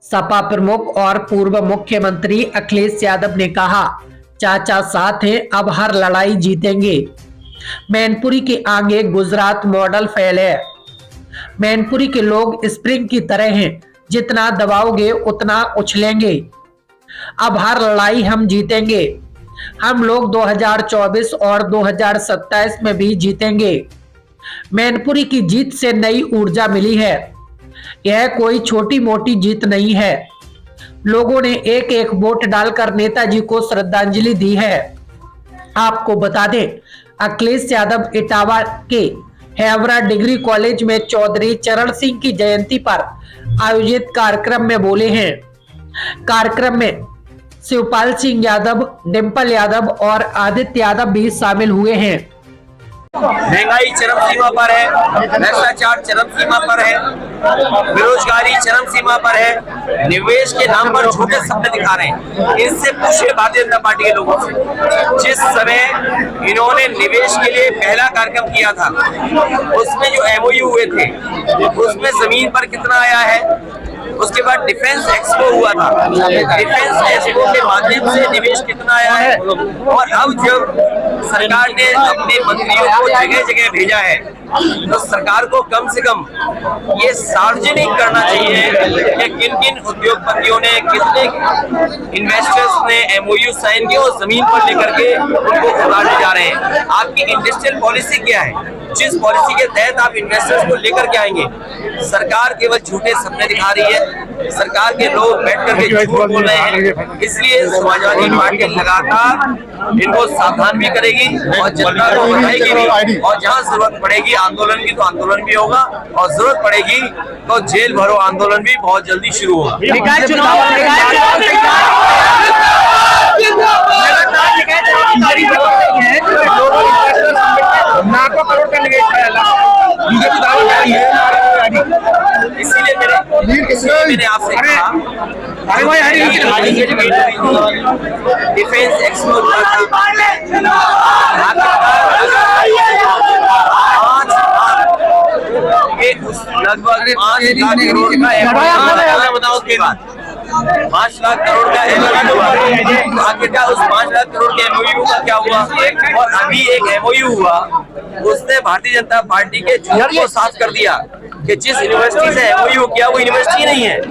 सपा प्रमुख और पूर्व मुख्यमंत्री अखिलेश यादव ने कहा, चाचा साथ हैं, अब हर लड़ाई जीतेंगे। मैनपुरी के आगे गुजरात मॉडल फेल है। मैनपुरी के लोग स्प्रिंग की तरह हैं, जितना दबाओगे उतना उछलेंगे। अब हर लड़ाई हम जीतेंगे। हम लोग 2024 और 2027 में भी जीतेंगे। मैनपुरी की जीत से नई ऊर्जा मिली है। यह कोई छोटी मोटी जीत नहीं है। लोगों ने एक एक वोट डालकर नेताजी को श्रद्धांजलि दी है। आपको बता दें, अखिलेश यादव इटावा के हेवरा डिग्री कॉलेज में चौधरी चरण सिंह की जयंती पर आयोजित कार्यक्रम में बोले हैं। कार्यक्रम में शिवपाल सिंह यादव, डिंपल यादव और आदित्य यादव भी शामिल हुए हैं। महंगाई चरम सीमा पर है, भ्रष्टाचार चरम सीमा पर है, बेरोजगारी चरम सीमा पर है, निवेश के नाम पर झूठे सपने दिखा रहे हैं। इनसे पूछिए भारतीय जनता पार्टी के लोगों से, जिस समय इन्होंने निवेश के लिए पहला कार्यक्रम किया था, उसमें जो एमओयू हुए थे, उसमें जमीन पर कितना आया है। उसके बाद डिफेंस एक्सपो हुआ था, डिफेंस एक्सपो के माध्यम से निवेश कितना आया है। और अब जब सरकार ने अपने मंत्रियों को जगह जगह भेजा है, तो सरकार को कम से कम ये सार्वजनिक करना चाहिए कि किन किन उद्योगपतियों ने, कितने इन्वेस्टर्स ने एमओयू साइन किया और जमीन पर लेकर के उनको उतारने जा रहे हैं। आपकी इंडस्ट्रियल पॉलिसी क्या है? जिस पॉलिसी के तहत आप इन्वेस्टर्स को लेकर के आएंगे। सरकार केवल झूठे सपने दिखा रही है, सरकार के लोग बैठ करके झूठ बोल रहे हैं। इसलिए समाजवादी पार्टी लगातार इनको सावधान भी करेगी और जनता को बताएगी भी, और जहां जरूरत पड़ेगी आंदोलन की तो आंदोलन भी होगा, और जरूरत पड़ेगी तो जेल भरो आंदोलन भी बहुत जल्दी शुरू होगा। इसीलिए मैंने आपसे कहा, डिफेंस एक्सपो लगभग 5 लाख करोड़ का बताओ के बाद 5 लाख करोड़ का एमओयू हुआ। आखिरकार उस 5 लाख करोड़ के एमओयू का क्या हुआ? और अभी एक एमओयू हुआ, उसने भारतीय जनता पार्टी के झूठ को साफ कर दिया कि जिस यूनिवर्सिटी से एमओयू किया वो यूनिवर्सिटी नहीं है,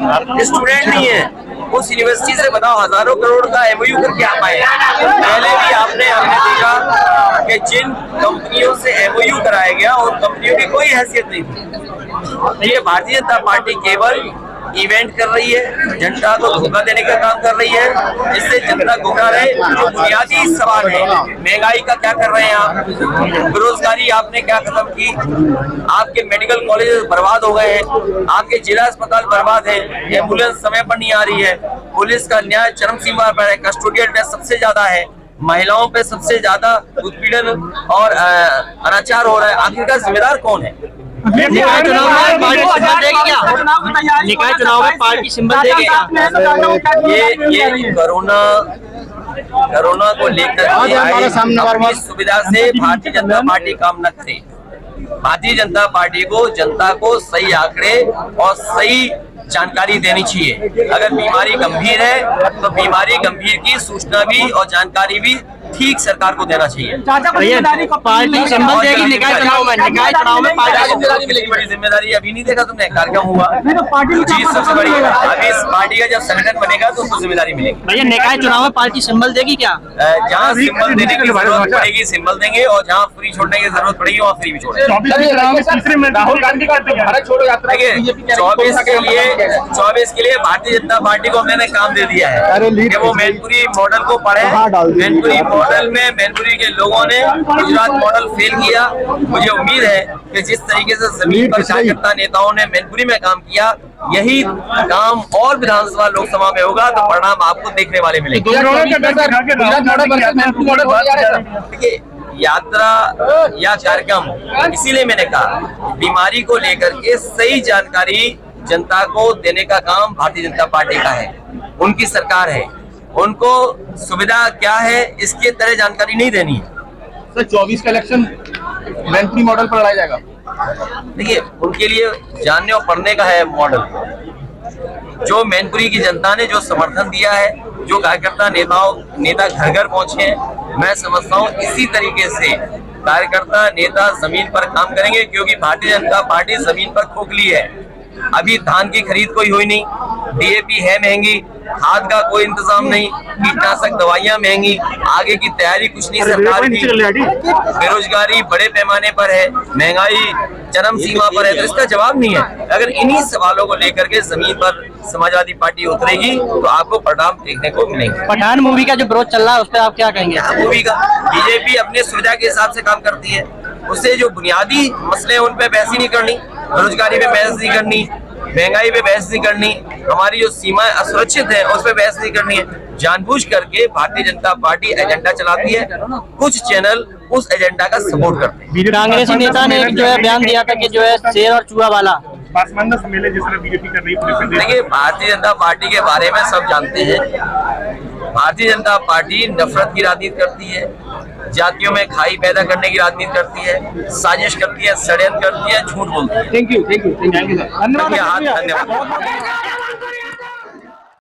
स्टूडेंट नहीं है। उस यूनिवर्सिटी से बताओ हजारों करोड़ का एमओयू करके आप आए। पहले भी हमने देखा कि जिन कंपनियों से एमओयू कराया गया उन कंपनियों की कोई हैसियत नहीं थी। ये भारतीय जनता पार्टी केवल इवेंट कर रही है, जनता को धोखा देने का काम कर रही है, जिससे जनता गुमराह रहे। जो बुनियादी सवाल है, महंगाई का क्या कर रहे हैं आप? बेरोजगारी आपने क्या खत्म की? आपके मेडिकल कॉलेज बर्बाद हो गए हैं, आपके जिला अस्पताल बर्बाद है, एम्बुलेंस समय पर नहीं आ रही है, पुलिस का न्याय चरम सीमा पर है, कस्टोडियल डेथ सबसे ज्यादा है, महिलाओं पे सबसे ज्यादा उत्पीड़न और अनाचार हो रहा है। आखिरकार जिम्मेदार कौन है? निकाय चुनाव में पार्टी सिंबल देगी क्या? ये कोरोना को लेकर अपनी सुविधा से भारतीय जनता पार्टी काम न करे। भारतीय जनता पार्टी को जनता को सही आंकड़े और सही जानकारी देनी चाहिए। अगर बीमारी गंभीर है तो बीमारी गंभीर की सूचना भी और जानकारी भी ठीक सरकार को देना चाहिए। पार्टी संबल देगी निकाय चुनाव में पार्टी मिलेगी। बड़ी जिम्मेदारी अभी नहीं देखा तुमने, कार्यक्रम हुआ, चीज सबसे बड़ी। अभी इस पार्टी का जब संगठन बनेगा तो उसको जिम्मेदारी मिलेगी। भैया निकाय चुनाव में पार्टी सिंबल देगी क्या? जहाँ सिंबल देने की जरूरत पड़ेगी सिंबल देंगे, और जहाँ फ्री छोड़ने की जरूरत पड़ेगी वहाँ फ्री भी छोड़ेंगे। राहुल गांधी का 24 के लिए भारतीय जनता पार्टी को मैंने काम दे दिया है कि वो मैनपुरी मॉडल को पढ़े। मैनपुरी मॉडल में मैनपुरी के लोगों ने गुजरात मॉडल फेल किया। मुझे उम्मीद है कि जिस तरीके से जमीन पर कार्यकर्ता नेताओं ने मैनपुरी में काम किया, यही काम और विधानसभा लोकसभा में होगा तो परिणाम आपको देखने वाले मिलेंगे। देखिए, यात्रा या कार्यक्रम, इसीलिए मैंने कहा बीमारी को लेकर के सही जानकारी जनता को देने का काम भारतीय जनता पार्टी का है, उनकी सरकार है। उनको सुविधा क्या है इसके तरह जानकारी नहीं देनी है। सर 24 का इलेक्शन मैनपुरी मॉडल पर लड़ाया जाएगा। देखिए, उनके लिए जानने और पढ़ने का है मॉडल, जो मैनपुरी की जनता ने जो समर्थन दिया है, जो कार्यकर्ता नेता घर घर पहुंचे हैं, मैं समझता हूं इसी तरीके से कार्यकर्ता नेता जमीन पर काम करेंगे, क्योंकि भारतीय जनता पार्टी जमीन पर खोखली है। अभी धान की खरीद कोई हुई नहीं, डीएपी है महंगी, खाद का कोई इंतजाम नहीं, कीटनाशक दवाइयां महंगी, आगे की तैयारी कुछ नहीं सरकार की, बेरोजगारी बड़े पैमाने पर है, महंगाई चरम सीमा पर है, तो इसका जवाब नहीं है। अगर इन्हीं सवालों को लेकर के जमीन पर समाजवादी पार्टी उतरेगी तो आपको परिणाम देखने को मिलेंगे। पठान मूवी का जो विरोध चल रहा है उस पर आप क्या कहेंगे? मूवी का बीजेपी अपने सुविधा के हिसाब से काम करती है, उससे जो बुनियादी मसले हैं उन पे बहस ही नहीं करनी, बेरोजगारी पे बहस नहीं करनी, महंगाई पे बहस नहीं करनी, हमारी जो सीमाएं असुरक्षित है उस पे बहस नहीं करनी है। जानबूझ करके भारतीय जनता पार्टी एजेंडा चलाती है, कुछ चैनल उस एजेंडा का सपोर्ट करते हैं। कांग्रेसी नेता ने जो है बयान दिया था कि जो है शेर और चूहा वाला बीजेपी कर रही है। देखिए, भारतीय जनता पार्टी के बारे में सब जानते हैं। भारतीय जनता पार्टी नफरत की राजनीति करती है, जातियों में खाई पैदा करने की राजनीति करती है, साजिश करती है, षड्यंत्र करती है, झूठ बोलती है। थैंक यू धन्यवाद।